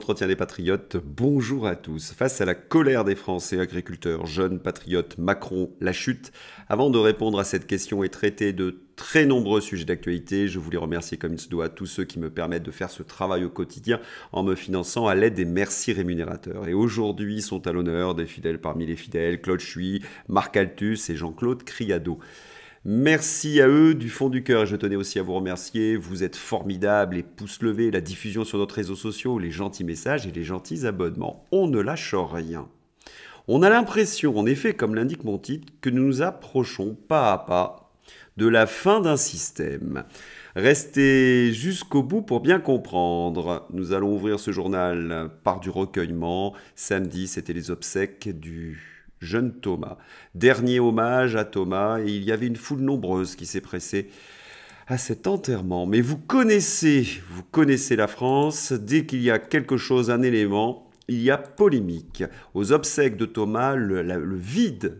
l'entretien des patriotes, bonjour à tous. Face à la colère des Français agriculteurs, jeunes patriotes, Macron, la chute. Avant de répondre à cette question et traiter de très nombreux sujets d'actualité, je voulais remercier comme il se doit tous ceux qui me permettent de faire ce travail au quotidien en me finançant à l'aide des merci rémunérateurs. Et aujourd'hui sont à l'honneur des fidèles parmi les fidèles, Claude Chuy, Marc Altus et Jean-Claude Criado. Merci à eux du fond du cœur et je tenais aussi à vous remercier. Vous êtes formidables, les pouces levés, la diffusion sur notre réseaux sociaux, les gentils messages et les gentils abonnements. On ne lâche rien. On a l'impression, en effet, comme l'indique mon titre, que nous nous approchons pas à pas de la fin d'un système. Restez jusqu'au bout pour bien comprendre. Nous allons ouvrir ce journal par du recueillement. Samedi, c'était les obsèques du jeune Thomas. Dernier hommage à Thomas, et il y avait une foule nombreuse qui s'est pressée à cet enterrement. Mais vous connaissez la France, dès qu'il y a quelque chose, un élément, il y a polémique. Aux obsèques de Thomas, le vide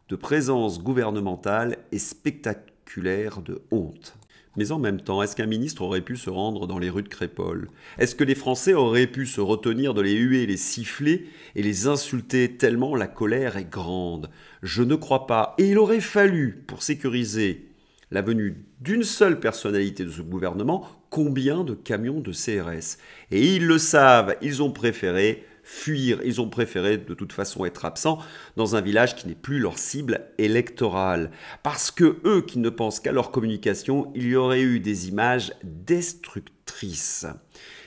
de présence gouvernementale est spectaculaire de honte. Mais en même temps, est-ce qu'un ministre aurait pu se rendre dans les rues de Crépol? Est-ce que les Français auraient pu se retenir de les huer, les siffler et les insulter tellement la colère est grande? Je ne crois pas. Et il aurait fallu, pour sécuriser la venue d'une seule personnalité de ce gouvernement, combien de camions de CRS? Et ils le savent, ils ont préféré fuir, ils ont préféré de toute façon être absents dans un village qui n'est plus leur cible électorale. Parce que eux qui ne pensent qu'à leur communication, il y aurait eu des images destructrices.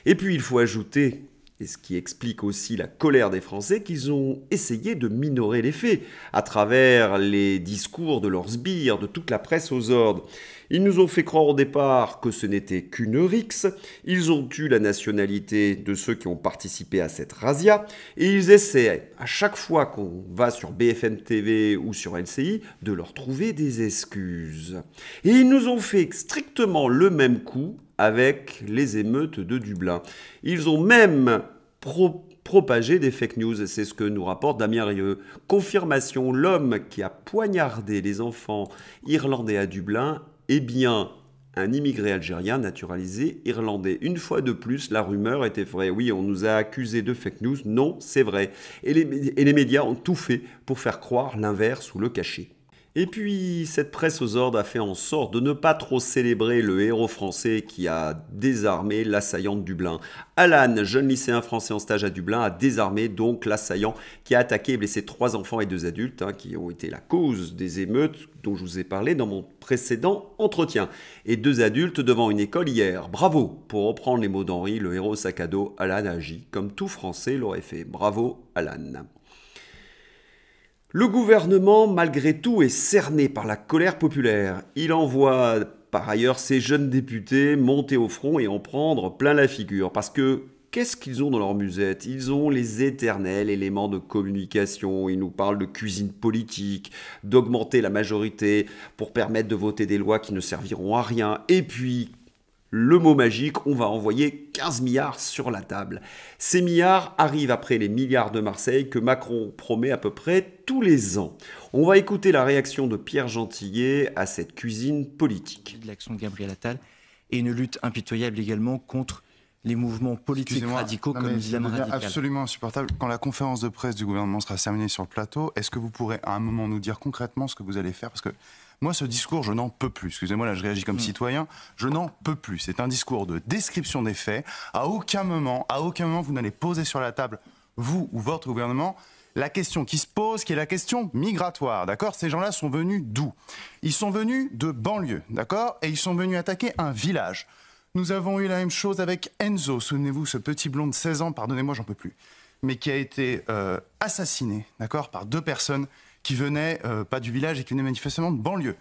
Et puis il faut ajouter, et ce qui explique aussi la colère des Français, qu'ils ont essayé de minorer les faits à travers les discours de leurs sbires, de toute la presse aux ordres. Ils nous ont fait croire au départ que ce n'était qu'une rixe, ils ont eu la nationalité de ceux qui ont participé à cette razzia, et ils essaient, à chaque fois qu'on va sur BFM TV ou sur LCI, de leur trouver des excuses. Et ils nous ont fait strictement le même coup avec les émeutes de Dublin. Ils ont même propagé des fake news, c'est ce que nous rapporte Damien Rieu. Confirmation, l'homme qui a poignardé les enfants irlandais à Dublin est bien un immigré algérien naturalisé irlandais. Une fois de plus, la rumeur était vraie. Oui, on nous a accusés de fake news. Non, c'est vrai. Et les médias ont tout fait pour faire croire l'inverse ou le cacher. Et puis, cette presse aux ordres a fait en sorte de ne pas trop célébrer le héros français qui a désarmé l'assaillant de Dublin. Alan, jeune lycéen français en stage à Dublin, a désarmé donc l'assaillant qui a attaqué et blessé 3 enfants et 2 adultes qui ont été la cause des émeutes dont je vous ai parlé dans mon précédent entretien. Et 2 adultes devant une école hier. Bravo! Pour reprendre les mots d'Henri, le héros sac à dos, Alan agit comme tout Français l'aurait fait. Bravo, Alan. Le gouvernement, malgré tout, est cerné par la colère populaire. Il envoie par ailleurs ses jeunes députés monter au front et en prendre plein la figure. Parce que qu'est-ce qu'ils ont dans leur musette? Ils ont les éternels éléments de communication. Ils nous parlent de cuisine politique, d'augmenter la majorité pour permettre de voter des lois qui ne serviront à rien. Et puis, le mot magique, on va envoyer 15 milliards sur la table. Ces milliards arrivent après les milliards de Marseille que Macron promet à peu près tous les ans. On va écouter la réaction de Pierre Gentillet à cette cuisine politique. De l'action de Gabriel Attal et une lutte impitoyable également contre les mouvements politiques radicaux comme l'islam radical. Absolument insupportable. Quand la conférence de presse du gouvernement sera terminée sur le plateau, est-ce que vous pourrez à un moment nous dire concrètement ce que vous allez faire? Parce que moi, ce discours, je n'en peux plus. Excusez-moi, là, je réagis comme citoyen. Je n'en peux plus. C'est un discours de description des faits. À aucun moment, vous n'allez poser sur la table, vous ou votre gouvernement, la question qui se pose, qui est la question migratoire, d'accord? Ces gens-là sont venus d'où? Ils sont venus de banlieue, d'accord? Et ils sont venus attaquer un village. Nous avons eu la même chose avec Enzo, souvenez-vous, ce petit blond de 16 ans, pardonnez-moi, j'en peux plus, mais qui a été assassiné, d'accord, par 2 personnes qui venaient pas du village et qui venaient manifestement de banlieue.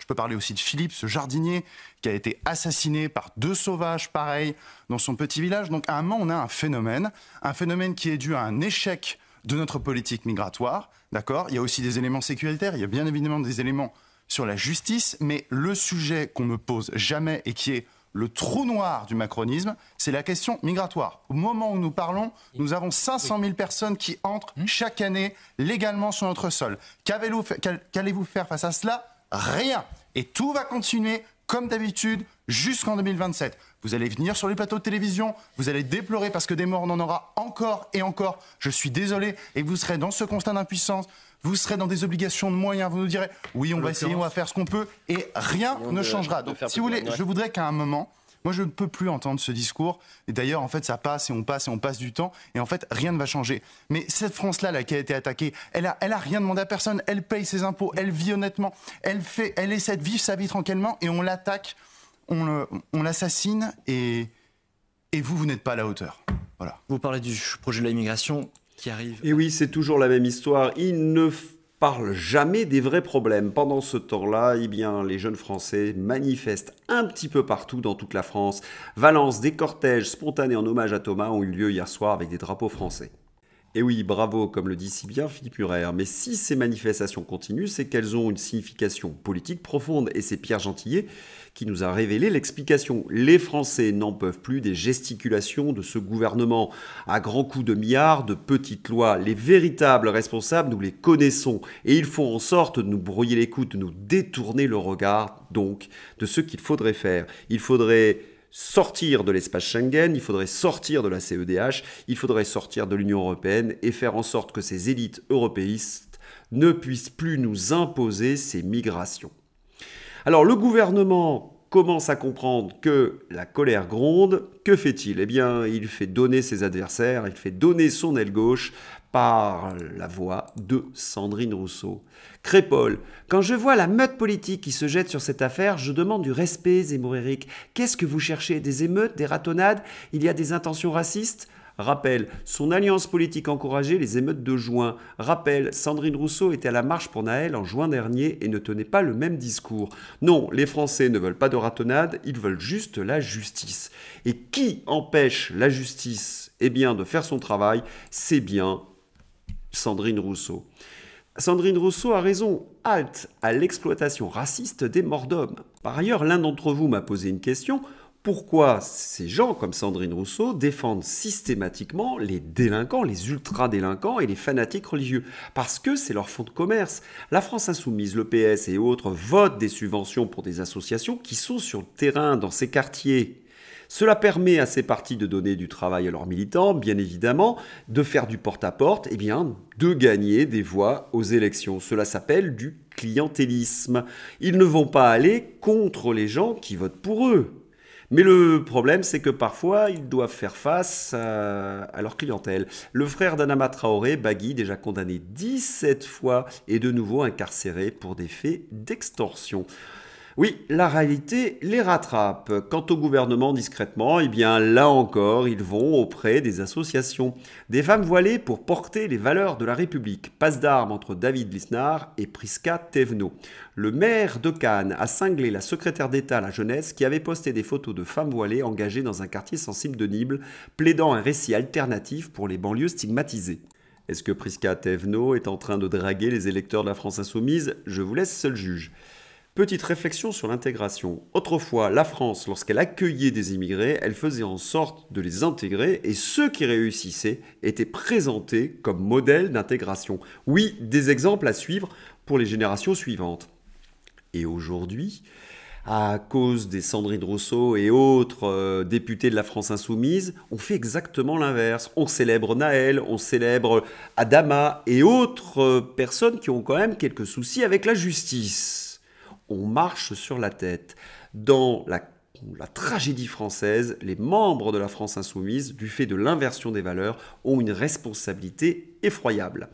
Je peux parler aussi de Philippe, ce jardinier, qui a été assassiné par 2 sauvages, pareil, dans son petit village. Donc à un moment, on a un phénomène qui est dû à un échec de notre politique migratoire, d'accord? Il y a aussi des éléments sécuritaires, il y a bien évidemment des éléments sur la justice, mais le sujet qu'on ne pose jamais et qui est le trou noir du macronisme, c'est la question migratoire. Au moment où nous parlons, nous avons 500 000 personnes qui entrent chaque année légalement sur notre sol. Qu'allez-vous faire face à cela? Rien. Et tout va continuer comme d'habitude, jusqu'en 2027. Vous allez venir sur les plateaux de télévision, vous allez déplorer parce que des morts, on en aura encore et encore. Je suis désolé, et vous serez dans ce constat d'impuissance, vous serez dans des obligations de moyens, vous nous direz, oui, on va essayer, on va faire ce qu'on peut, et rien ne changera. Donc, si vous voulez, je voudrais qu'à un moment, moi, je ne peux plus entendre ce discours. Et d'ailleurs, en fait, ça passe et on passe du temps. Et en fait, rien ne va changer. Mais cette France-là, là, qui a été attaquée, elle a rien demandé à personne. Elle paye ses impôts, elle vit honnêtement, elle essaie de vivre sa vie tranquillement. Et on l'attaque, on l'assassine. Et vous n'êtes pas à la hauteur. Voilà. Vous parlez du projet de l'immigration qui arrive. Et oui, c'est toujours la même histoire. Il ne parle jamais des vrais problèmes. Pendant ce temps-là, eh bien, les jeunes Français manifestent un petit peu partout dans toute la France. Valence, des cortèges spontanés en hommage à Thomas ont eu lieu hier soir avec des drapeaux français. Et oui, bravo, comme le dit si bien Philippe Murer. Mais si ces manifestations continuent, c'est qu'elles ont une signification politique profonde. Et c'est Pierre Gentillet qui nous a révélé l'explication. Les Français n'en peuvent plus des gesticulations de ce gouvernement. À grands coups de milliards, de petites lois, les véritables responsables, nous les connaissons. Et ils font en sorte de nous brouiller l'écoute, de nous détourner le regard, donc, de ce qu'il faudrait faire. Il faudrait sortir de l'espace Schengen, il faudrait sortir de la CEDH, il faudrait sortir de l'Union européenne et faire en sorte que ces élites européistes ne puissent plus nous imposer ces migrations. Alors le gouvernement commence à comprendre que la colère gronde. Que fait-il? Eh bien, il fait donner ses adversaires, il fait donner son aile gauche par la voix de Sandrine Rousseau. Crépol, quand je vois la meute politique qui se jette sur cette affaire, je demande du respect, Zemmour Éric. Qu'est-ce que vous cherchez? Des émeutes, des ratonnades? Il y a des intentions racistes? Rappel, son alliance politique encourageait les émeutes de juin. Rappel, Sandrine Rousseau était à la marche pour Naël en juin dernier et ne tenait pas le même discours. Non, les Français ne veulent pas de ratonnade, ils veulent juste la justice. Et qui empêche la justice, eh bien, de faire son travail? C'est bien Sandrine Rousseau. Sandrine Rousseau a raison, halte à l'exploitation raciste des morts d'hommes. Par ailleurs, l'un d'entre vous m'a posé une question. Pourquoi ces gens comme Sandrine Rousseau défendent systématiquement les délinquants, les ultra-délinquants et les fanatiques religieux? Parce que c'est leur fonds de commerce. La France Insoumise, le PS et autres votent des subventions pour des associations qui sont sur le terrain, dans ces quartiers. Cela permet à ces partis de donner du travail à leurs militants, bien évidemment, de faire du porte-à-porte, et bien de gagner des voix aux élections. Cela s'appelle du clientélisme. Ils ne vont pas aller contre les gens qui votent pour eux. Mais le problème, c'est que parfois, ils doivent faire face à leur clientèle. Le frère d'Adama Traoré, Bagui, déjà condamné 17 fois, est de nouveau incarcéré pour des faits d'extorsion. Oui, la réalité les rattrape. Quant au gouvernement, discrètement, eh bien là encore, ils vont auprès des associations. Des femmes voilées pour porter les valeurs de la République. Passe d'armes entre David Lisnard et Prisca Thévenot. Le maire de Cannes a cinglé la secrétaire d'État à la jeunesse qui avait posté des photos de femmes voilées engagées dans un quartier sensible de Nîmes, plaidant un récit alternatif pour les banlieues stigmatisées. Est-ce que Prisca Thévenot est en train de draguer les électeurs de la France Insoumise? Je vous laisse seul juge. Petite réflexion sur l'intégration. Autrefois, la France, lorsqu'elle accueillait des immigrés, elle faisait en sorte de les intégrer et ceux qui réussissaient étaient présentés comme modèles d'intégration. Oui, des exemples à suivre pour les générations suivantes. Et aujourd'hui, à cause des Sandrine Rousseau et autres députés de la France Insoumise, on fait exactement l'inverse. On célèbre Naël, on célèbre Adama et autres personnes qui ont quand même quelques soucis avec la justice. On marche sur la tête. Dans la tragédie française, les membres de la France Insoumise, du fait de l'inversion des valeurs, ont une responsabilité effroyable.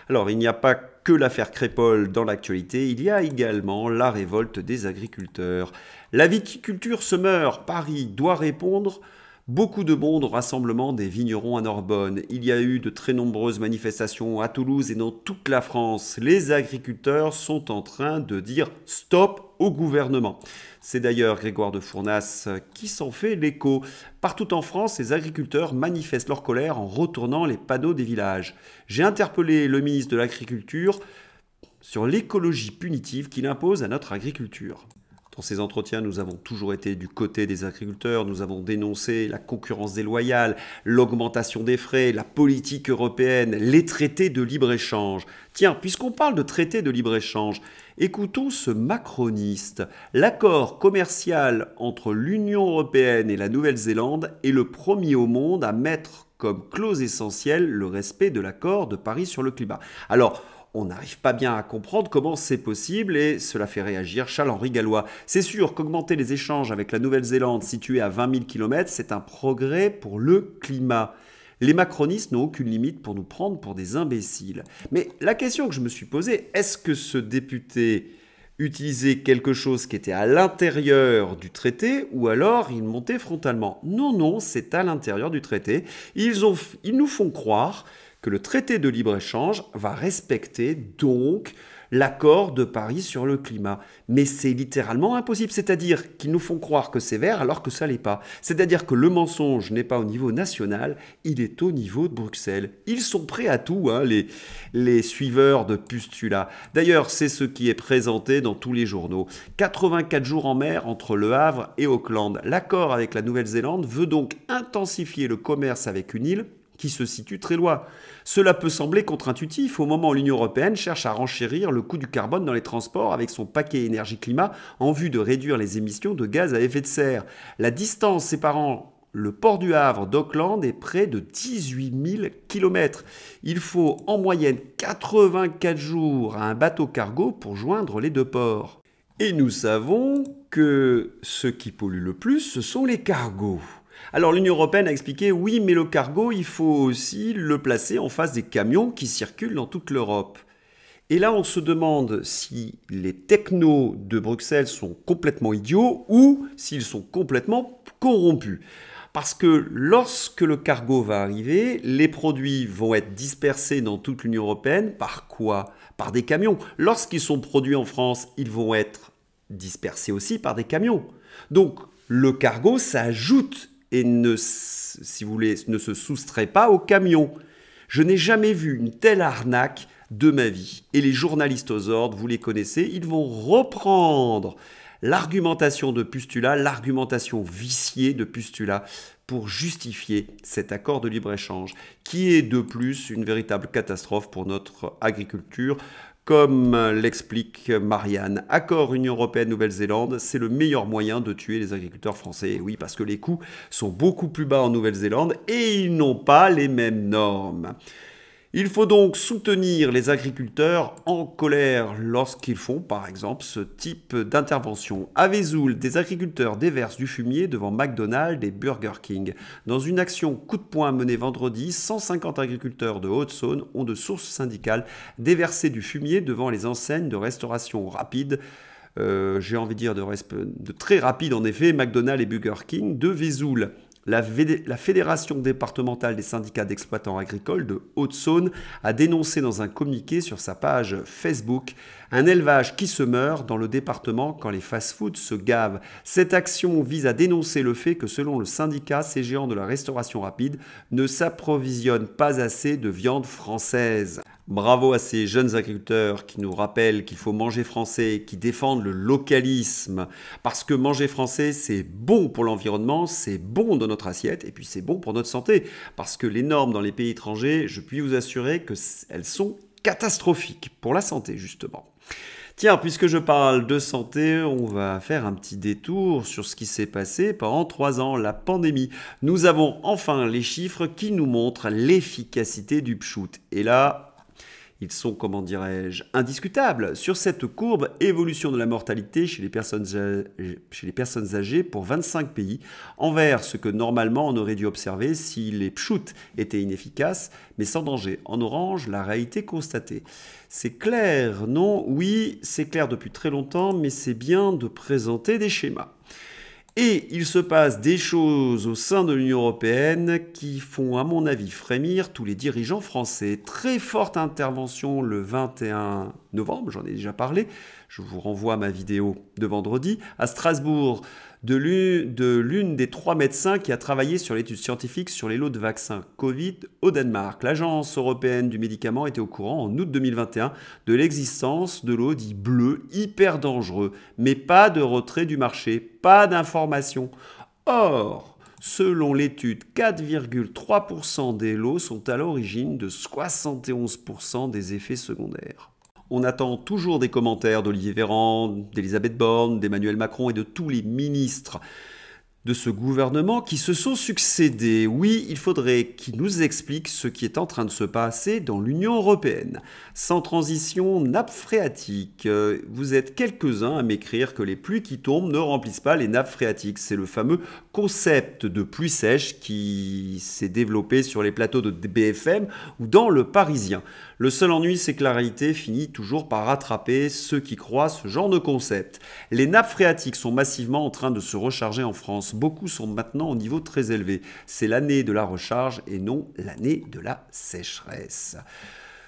Alors, il n'y a pas que l'affaire Crépol dans l'actualité, il y a également la révolte des agriculteurs. La viticulture se meurt, Paris doit répondre. Beaucoup de monde au rassemblement des vignerons à Narbonne. Il y a eu de très nombreuses manifestations à Toulouse et dans toute la France. Les agriculteurs sont en train de dire stop au gouvernement. C'est d'ailleurs Grégoire de Fournas qui s'en fait l'écho. Partout en France, les agriculteurs manifestent leur colère en retournant les panneaux des villages. J'ai interpellé le ministre de l'Agriculture sur l'écologie punitive qu'il impose à notre agriculture. Dans ces entretiens, nous avons toujours été du côté des agriculteurs, nous avons dénoncé la concurrence déloyale, l'augmentation des frais, la politique européenne, les traités de libre-échange. Tiens, puisqu'on parle de traités de libre-échange, écoutons ce macroniste. L'accord commercial entre l'Union européenne et la Nouvelle-Zélande est le premier au monde à mettre comme clause essentielle le respect de l'accord de Paris sur le climat. Alors, on n'arrive pas bien à comprendre comment c'est possible et cela fait réagir Charles-Henri Gallois. C'est sûr qu'augmenter les échanges avec la Nouvelle-Zélande située à 20 000 km, c'est un progrès pour le climat. Les macronistes n'ont aucune limite pour nous prendre pour des imbéciles. Mais la question que je me suis posée, est-ce que ce député utilisait quelque chose qui était à l'intérieur du traité ou alors il montait frontalement? Non, non, c'est à l'intérieur du traité. Ils nous font croire que le traité de libre-échange va respecter donc l'accord de Paris sur le climat. Mais c'est littéralement impossible, c'est-à-dire qu'ils nous font croire que c'est vert alors que ça l'est pas. C'est-à-dire que le mensonge n'est pas au niveau national, il est au niveau de Bruxelles. Ils sont prêts à tout, hein, les suiveurs de Pustula. D'ailleurs, c'est ce qui est présenté dans tous les journaux. 84 jours en mer entre Le Havre et Auckland. L'accord avec la Nouvelle-Zélande veut donc intensifier le commerce avec une île qui se situe très loin. Cela peut sembler contre-intuitif au moment où l'Union européenne cherche à renchérir le coût du carbone dans les transports avec son paquet énergie-climat en vue de réduire les émissions de gaz à effet de serre. La distance séparant le port du Havre d'Auckland est près de 18 000 km. Il faut en moyenne 84 jours à un bateau cargo pour joindre les deux ports. Et nous savons que ce qui pollue le plus, ce sont les cargos. Alors l'Union européenne a expliqué, oui, mais le cargo, il faut aussi le placer en face des camions qui circulent dans toute l'Europe. Et là, on se demande si les technos de Bruxelles sont complètement idiots ou s'ils sont complètement corrompus. Parce que lorsque le cargo va arriver, les produits vont être dispersés dans toute l'Union européenne. Par quoi? Par des camions. Lorsqu'ils sont produits en France, ils vont être dispersés aussi par des camions. Donc le cargo s'ajoute et si vous voulez, ne se soustrait pas aux camions. Je n'ai jamais vu une telle arnaque de ma vie. Et les journalistes aux ordres, vous les connaissez, ils vont reprendre l'argumentation de Pustula, l'argumentation viciée de Pustula pour justifier cet accord de libre-échange, qui est de plus une véritable catastrophe pour notre agriculture. Comme l'explique Marianne, accord Union européenne-Nouvelle-Zélande, c'est le meilleur moyen de tuer les agriculteurs français. Et oui, parce que les coûts sont beaucoup plus bas en Nouvelle-Zélande et ils n'ont pas les mêmes normes. Il faut donc soutenir les agriculteurs en colère lorsqu'ils font, par exemple, ce type d'intervention. À Vesoul, des agriculteurs déversent du fumier devant McDonald's et Burger King. Dans une action coup de poing menée vendredi, 150 agriculteurs de Haute-Saône ont de sources syndicales déversé du fumier devant les enseignes de restauration rapide. J'ai envie de dire de très rapide en effet, McDonald's et Burger King de Vesoul. La Fédération départementale des syndicats d'exploitants agricoles de Haute-Saône a dénoncé dans un communiqué sur sa page Facebook un élevage qui se meurt dans le département quand les fast-foods se gavent. Cette action vise à dénoncer le fait que selon le syndicat, ces géants de la restauration rapide ne s'approvisionnent pas assez de viande française. Bravo à ces jeunes agriculteurs qui nous rappellent qu'il faut manger français, qui défendent le localisme. Parce que manger français, c'est bon pour l'environnement, c'est bon dans notre assiette et puis c'est bon pour notre santé. Parce que les normes dans les pays étrangers, je puis vous assurer qu'elles sont catastrophiques pour la santé, justement. Tiens, puisque je parle de santé, on va faire un petit détour sur ce qui s'est passé pendant 3 ans, la pandémie. Nous avons enfin les chiffres qui nous montrent l'efficacité du pchout. Et là, ils sont, comment dirais-je, indiscutables. Sur cette courbe, évolution de la mortalité chez les personnes âgées pour 25 pays, envers ce que normalement on aurait dû observer si les pchouts étaient inefficaces, mais sans danger. En orange, la réalité constatée. C'est clair, non? Oui, c'est clair depuis très longtemps, mais c'est bien de présenter des schémas. Et il se passe des choses au sein de l'Union européenne qui font, à mon avis, frémir tous les dirigeants français. Très forte intervention le 21 novembre, j'en ai déjà parlé, je vous renvoie à ma vidéo de vendredi. À Strasbourg, de l'une des 3 médecins qui a travaillé sur l'étude scientifique sur les lots de vaccins Covid au Danemark. L'Agence européenne du médicament était au courant en août 2021 de l'existence de lots dits bleus hyper dangereux, mais pas de retrait du marché, pas d'information. Or, selon l'étude, 4,3% des lots sont à l'origine de 71% des effets secondaires. On attend toujours des commentaires d'Olivier Véran, d'Elisabeth Borne, d'Emmanuel Macron et de tous les ministres de ce gouvernement qui se sont succédés. Oui, il faudrait qu'ils nous expliquent ce qui est en train de se passer dans l'Union européenne. Sans transition, nappes phréatiques. Vous êtes quelques-uns à m'écrire que les pluies qui tombent ne remplissent pas les nappes phréatiques. C'est le fameux concept de pluie sèche qui s'est développé sur les plateaux de BFM ou dans le Parisien. Le seul ennui, c'est que la réalité finit toujours par rattraper ceux qui croient ce genre de concept. Les nappes phréatiques sont massivement en train de se recharger en France. Beaucoup sont maintenant au niveau très élevé. C'est l'année de la recharge et non l'année de la sécheresse.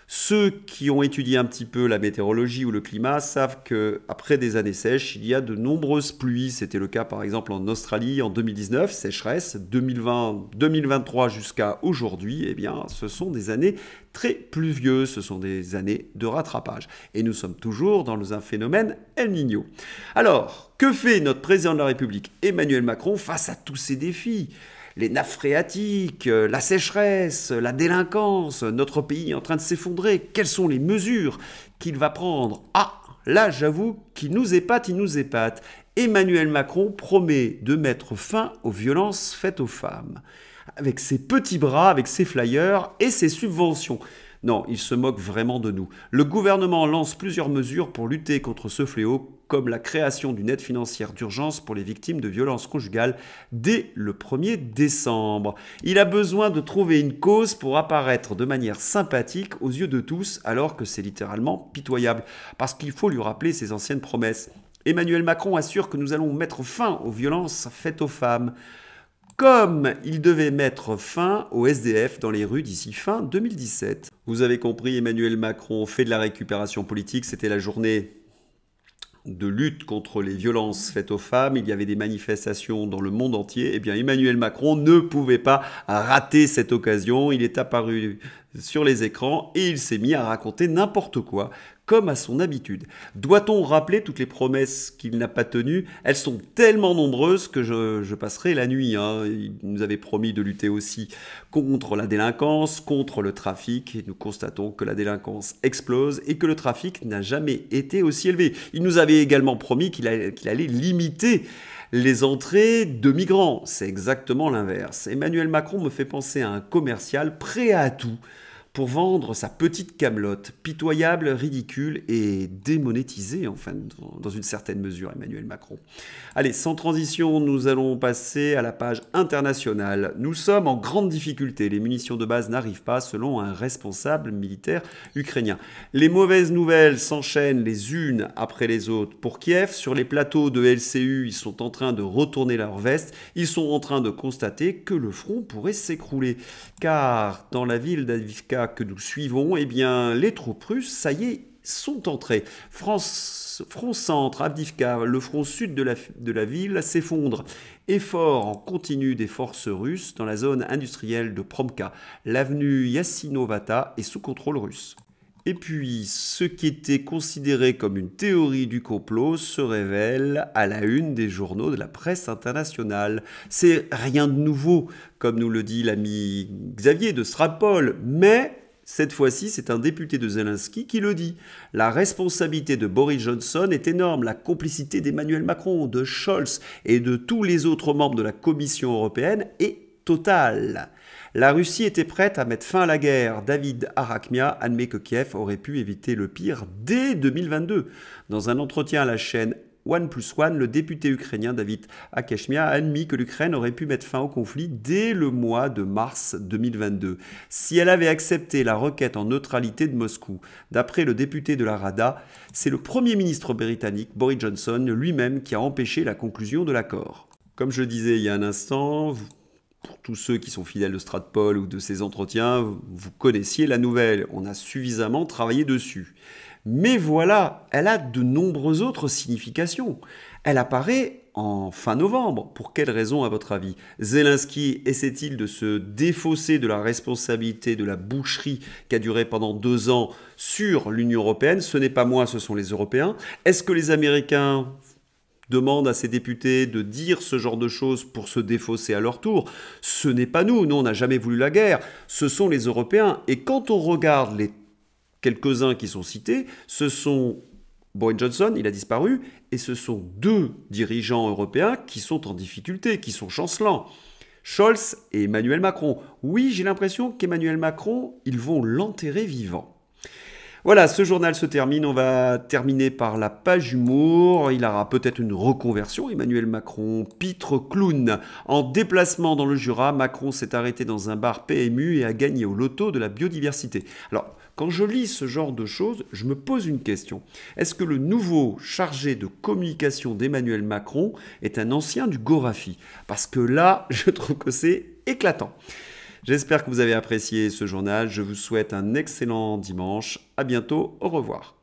Ceux qui ont étudié un petit peu la météorologie ou le climat savent qu'après des années sèches, il y a de nombreuses pluies. C'était le cas par exemple en Australie en 2019, sécheresse, 2020, 2023 jusqu'à aujourd'hui. Eh bien, ce sont des années très pluvieuses, ce sont des années de rattrapage. Et nous sommes toujours dans un phénomène El Niño. Alors, que fait notre président de la République, Emmanuel Macron, face à tous ces défis ? Les nappes phréatiques, la sécheresse, la délinquance, notre pays est en train de s'effondrer. Quelles sont les mesures qu'il va prendre ? Ah, là, j'avoue qu'il nous épate, il nous épate. Emmanuel Macron promet de mettre fin aux violences faites aux femmes. Avec ses petits bras, avec ses flyers et ses subventions. Non, il se moque vraiment de nous. Le gouvernement lance plusieurs mesures pour lutter contre ce fléau, comme la création d'une aide financière d'urgence pour les victimes de violences conjugales dès le 1er décembre. Il a besoin de trouver une cause pour apparaître de manière sympathique aux yeux de tous, alors que c'est littéralement pitoyable. Parce qu'il faut lui rappeler ses anciennes promesses. Emmanuel Macron assure que nous allons mettre fin aux violences faites aux femmes. Comme il devait mettre fin au SDF dans les rues d'ici fin 2017. Vous avez compris, Emmanuel Macron fait de la récupération politique. C'était la journée de lutte contre les violences faites aux femmes. Il y avait des manifestations dans le monde entier. Eh bien, Emmanuel Macron ne pouvait pas rater cette occasion. Il est apparu sur les écrans et il s'est mis à raconter n'importe quoi, comme à son habitude. Doit-on rappeler toutes les promesses qu'il n'a pas tenues ? Elles sont tellement nombreuses que je passerai la nuit. Il nous avait promis de lutter aussi contre la délinquance, contre le trafic. Et nous constatons que la délinquance explose et que le trafic n'a jamais été aussi élevé. Il nous avait également promis qu'il allait limiter les entrées de migrants. C'est exactement l'inverse. Emmanuel Macron me fait penser à un commercial prêt à tout pour vendre sa petite camelote, pitoyable, ridicule et démonétisée, enfin, dans une certaine mesure, Emmanuel Macron. Allez, sans transition, nous allons passer à la page internationale. Nous sommes en grande difficulté. Les munitions de base n'arrivent pas, selon un responsable militaire ukrainien. Les mauvaises nouvelles s'enchaînent les unes après les autres. Pour Kiev, sur les plateaux de LCU, ils sont en train de retourner leur veste. Ils sont en train de constater que le front pourrait s'écrouler. Car dans la ville d'Avdiivka que nous suivons, eh bien, les troupes russes, ça y est, sont entrées. Front centre, Avdiivka, le front sud de la ville s'effondre. Effort en continu des forces russes dans la zone industrielle de Promka. L'avenue Yassinovata est sous contrôle russe. Et puis, ce qui était considéré comme une théorie du complot se révèle à la une des journaux de la presse internationale. C'est rien de nouveau, comme nous le dit l'ami Xavier de Strapol, mais cette fois-ci, c'est un député de Zelensky qui le dit. La responsabilité de Boris Johnson est énorme, la complicité d'Emmanuel Macron, de Scholz et de tous les autres membres de la Commission européenne est totale. La Russie était prête à mettre fin à la guerre. David Arakmia admet que Kiev aurait pu éviter le pire dès 2022. Dans un entretien à la chaîne OnePlus1, le député ukrainien David Arakmia a admis que l'Ukraine aurait pu mettre fin au conflit dès le mois de mars 2022, si elle avait accepté la requête en neutralité de Moscou. D'après le député de la Rada, c'est le Premier ministre britannique Boris Johnson lui-même qui a empêché la conclusion de l'accord. Comme je disais il y a un instant, pour tous ceux qui sont fidèles de Stratpol ou de ces entretiens, vous connaissiez la nouvelle. On a suffisamment travaillé dessus. Mais voilà, elle a de nombreuses autres significations. Elle apparaît en fin novembre. Pour quelle raison, à votre avis? Zelensky essaie-t-il de se défausser de la responsabilité de la boucherie qui a duré pendant 2 ans sur l'Union européenne? Ce n'est pas moi, ce sont les Européens. Est-ce que les Américains demandent à ces députés de dire ce genre de choses pour se défausser à leur tour? Ce n'est pas nous. Nous, on n'a jamais voulu la guerre. Ce sont les Européens. Et quand on regarde les quelques-uns qui sont cités, ce sont Boris Johnson, il a disparu, et ce sont 2 dirigeants européens qui sont en difficulté, qui sont chancelants. Scholz et Emmanuel Macron. Oui, j'ai l'impression qu'Emmanuel Macron, ils vont l'enterrer vivant. Voilà, ce journal se termine. On va terminer par la page humour. Il aura peut-être une reconversion, Emmanuel Macron. Pitre clown. En déplacement dans le Jura, Macron s'est arrêté dans un bar PMU et a gagné au loto de la biodiversité. Alors, quand je lis ce genre de choses, je me pose une question. Est-ce que le nouveau chargé de communication d'Emmanuel Macron est un ancien du Gorafi? Parce que là, je trouve que c'est éclatant. J'espère que vous avez apprécié ce journal. Je vous souhaite un excellent dimanche. À bientôt. Au revoir.